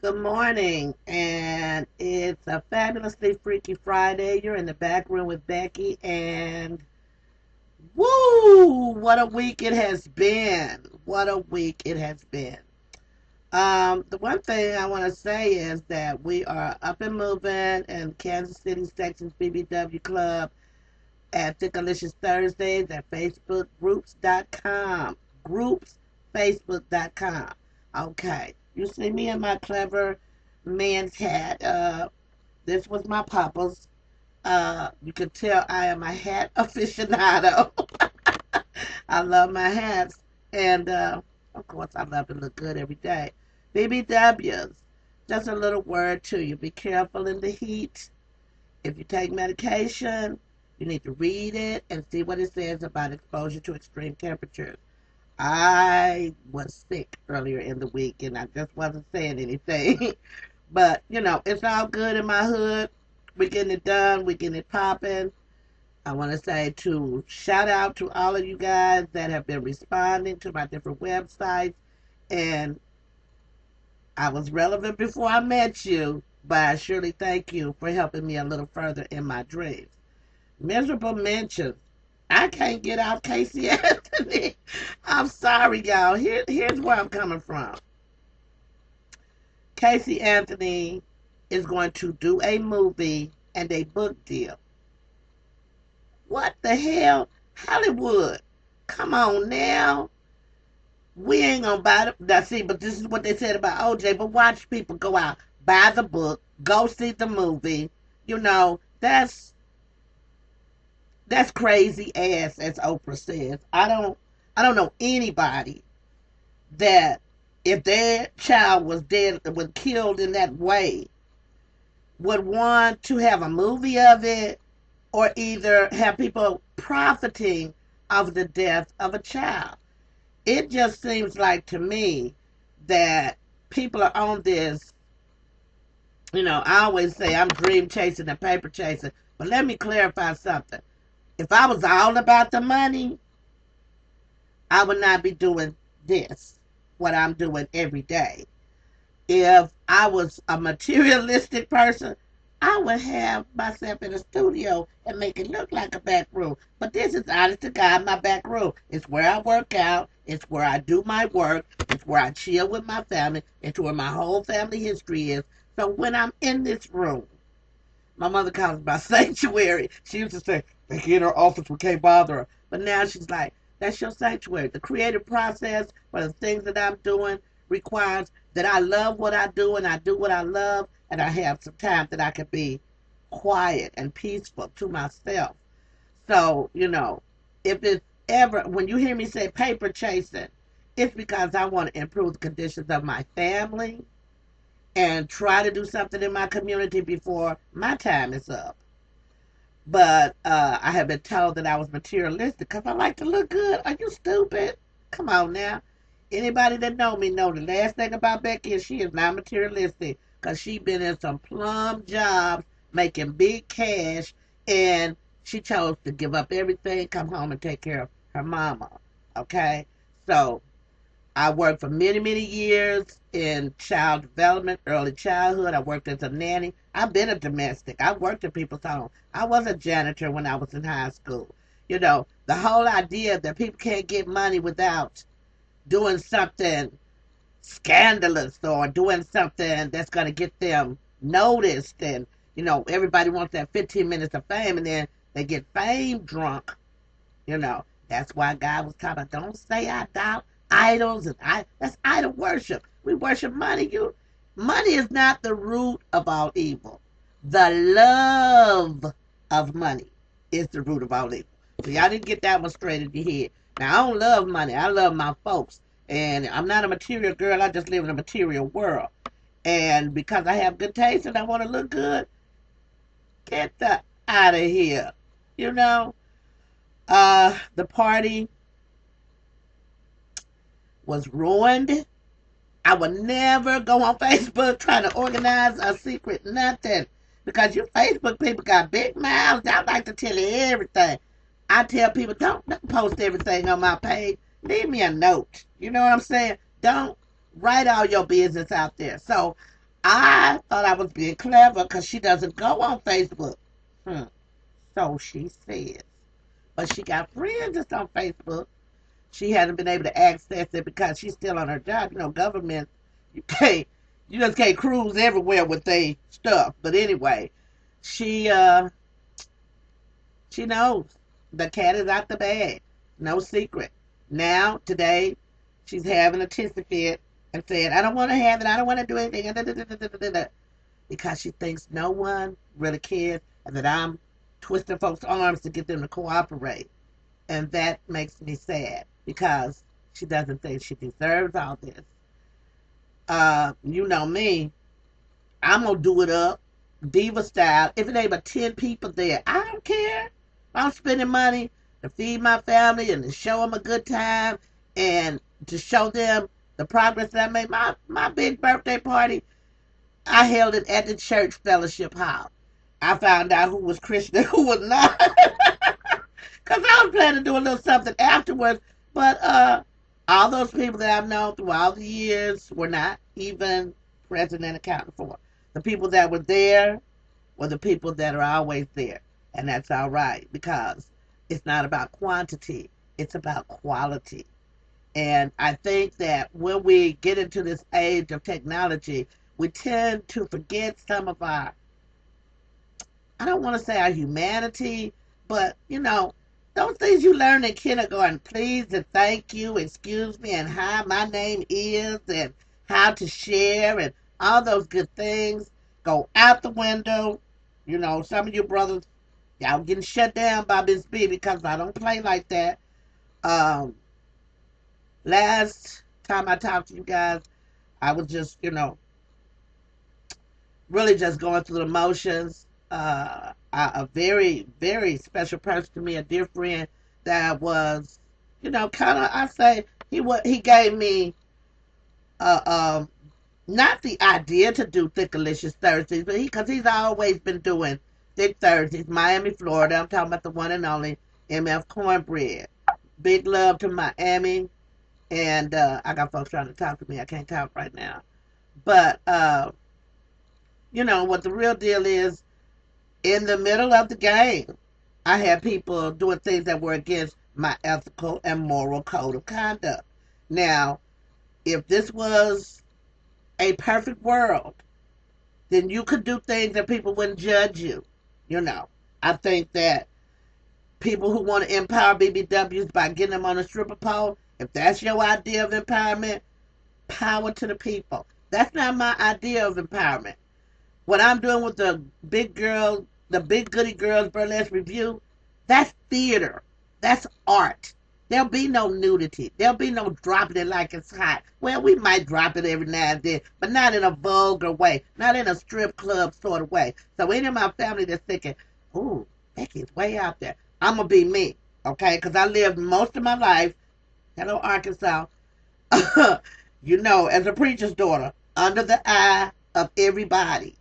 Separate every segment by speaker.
Speaker 1: Good morning, and it's a fabulously freaky Friday. You're in the back room with Becky, and woo! What a week it has been! What a week it has been. The one thing I want to say is that we are up and moving in Kansas City Sections BBW Club at Thickalicious Thursdays at FacebookGroups.com. GroupsFacebook.com. Okay. You see me in my clever man's hat. This was my papa's. You can tell I am a hat aficionado. I love my hats. And, of course, I love to look good every day. BBWs. Just a little word to you. Be careful in the heat. If you take medication, you need to read it and see what it says about exposure to extreme temperatures. I was sick earlier in the week and I just wasn't saying anything. But, it's all good in my hood. We're getting it done. We're getting it popping. I want to say to shout out to all of you guys that have been responding to my different websites. And I was relevant before I met you, but I surely thank you for helping me a little further in my dreams. Miserable mentions. I can't get out Casey Anthony. I'm sorry, y'all. Here's where I'm coming from. Casey Anthony is going to do a movie and a book deal. What the hell? Hollywood. Come on now. We ain't gonna buy the now see, but this is what they said about OJ, but watch people go out, buy the book, go see the movie. That's crazy ass, as Oprah says. I don't know anybody that if their child was dead, was killed in that way, would want to have a movie of it or either have people profiting of the death of a child. It just seems like to me that people are on this. I always say I'm dream chasing and paper chasing, but let me clarify something. If I was all about the money, I would not be doing this, what I'm doing every day. If I was a materialistic person, I would have myself in a studio and make it look like a back room. But this is honest to God, my back room. It's where I work out. It's where I do my work. It's where I chill with my family. It's where my whole family history is. So when I'm in this room, my mother calls it my sanctuary. She used to say, they get in her office, we can't bother her. But now she's like, that's your sanctuary. The creative process for the things that I'm doing requires that I love what I do and I do what I love and I have some time that I can be quiet and peaceful to myself. So, if it's ever, when you hear me say paper chasing, it's because I want to improve the conditions of my family and try to do something in my community before my time is up. But I have been told that I was materialistic because I like to look good. Are you stupid? Come on now. Anybody that know me know the last thing about Becky is she is not materialistic because she been in some plum jobs making big cash and she chose to give up everything, come home and take care of her mama. Okay? So I worked for many, many years in child development, early childhood. I worked as a nanny. I've been a domestic. I worked in people's homes. I was a janitor when I was in high school. The whole idea that people can't get money without doing something scandalous or doing something that's going to get them noticed. And, everybody wants that 15 minutes of fame and then they get fame drunk. That's why God was talking about don't say I doubt idols and that's idol worship. We worship money. Money is not the root of all evil. The love of money is the root of all evil. So y'all didn't get that one straight in your head. Now I don't love money. I love my folks. And I'm not a material girl. I just live in a material world. And because I have good taste and I want to look good, get the out of here. You know, the party was ruined. I would never go on Facebook trying to organize a secret nothing. Because you Facebook people got big mouths. I like to tell you everything. I tell people, don't post everything on my page. Leave me a note. You know what I'm saying? Don't write all your business out there. So I thought I was being clever because she doesn't go on Facebook. Hmm. So she says. But she got friends that's on Facebook. She hasn't been able to access it because she's still on her job. You know, government, you can't, you just can't cruise everywhere with they stuff. But anyway, she she knows the cat is out the bag. No secret. Now today, she's having a tissy fit and said, "I don't want to have it. I don't want to do anything," because she thinks no one really cares and that I'm twisting folks' arms to get them to cooperate. And that makes me sad because she doesn't think she deserves all this. You know me, I'm gonna do it up, diva style. If it ain't but 10 people there, I don't care. I'm spending money to feed my family and to show them a good time and to show them the progress that I made. My big birthday party, I held it at the church fellowship hall. I found out who was Christian and who was not. Because I was planning to do a little something afterwards. But all those people that I've known through all the years were not even present and accounted for. The people that were there were the people that are always there. And that's all right because it's not about quantity, it's about quality. And I think that when we get into this age of technology, we tend to forget some of our, I don't want to say our humanity, but you know, those things you learn in kindergarten, please and thank you, excuse me, and hi, my name is, and how to share, and all those good things go out the window. You know, some of you brothers, y'all getting shut down by Miss B because I don't play like that. Um, Last time I talked to you guys, I was just, you know, really just going through the motions. A very, very special person to me, a dear friend that was, you know, kind of, I say, he gave me, uh, um, not the idea to do Thickalicious Thursdays, but because he's always been doing Thick Thursdays, Miami, Florida. I'm talking about the one and only MF Cornbread. Big love to Miami, and I got folks trying to talk to me. I can't talk right now, but you know what the real deal is. In the middle of the game, I had people doing things that were against my ethical and moral code of conduct. Now, if this was a perfect world, then you could do things that people wouldn't judge you. You know, I think that people who want to empower BBWs by getting them on a stripper pole, if that's your idea of empowerment, power to the people. That's not my idea of empowerment. What I'm doing with the big goody girls burlesque review, that's theater. That's art. There'll be no nudity. There'll be no dropping it like it's hot. Well, we might drop it every now and then, but not in a vulgar way, not in a strip club sort of way. So any of my family that's thinking, ooh, Becky's way out there, I'm going to be me, okay? Because I lived most of my life, hello, Arkansas, you know, as a preacher's daughter, under the eye of everybody.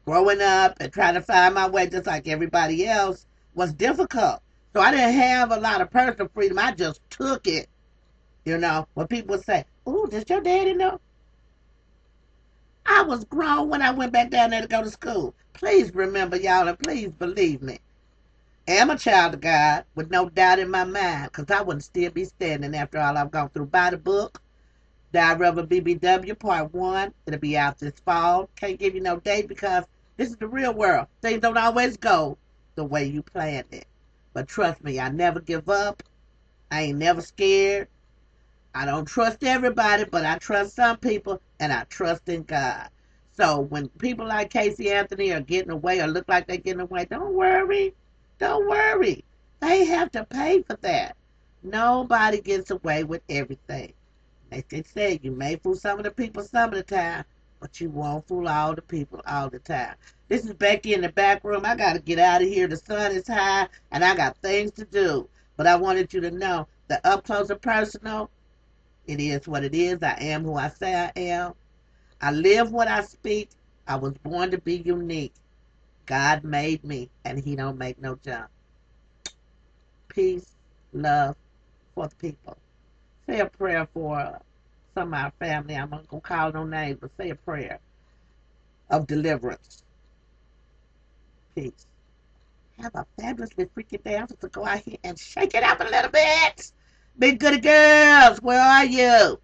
Speaker 1: Growing up and trying to find my way just like everybody else was difficult. So I didn't have a lot of personal freedom. I just took it. You know, when people say, "Ooh, does your daddy know?" I was grown when I went back down there to go to school. Please remember, y'all, and please believe me. I am a child of God with no doubt in my mind because I wouldn't still be standing after all I've gone through. By the book, Diary of a BBW Part 1. It'll be out this fall. Can't give you no date because this is the real world. Things don't always go the way you planned it. But trust me, I never give up. I ain't never scared. I don't trust everybody, but I trust some people, and I trust in God. So when people like Casey Anthony are getting away or look like they're getting away, don't worry. Don't worry. They have to pay for that. Nobody gets away with everything. Like they said, you may fool some of the people some of the time, but you won't fool all the people all the time. This is Becky in the back room. I got to get out of here. The sun is high, and I got things to do. But I wanted you to know that up close and personal, it is what it is. I am who I say I am. I live what I speak. I was born to be unique. God made me, and He don't make no junk. Peace, love for the people. Say a prayer for some of our family. I'm not going to call no names, but say a prayer. of deliverance. Peace. Have a fabulously freaking day. I'm just going to go out here and shake it up a little bit. Big goody girls, where are you?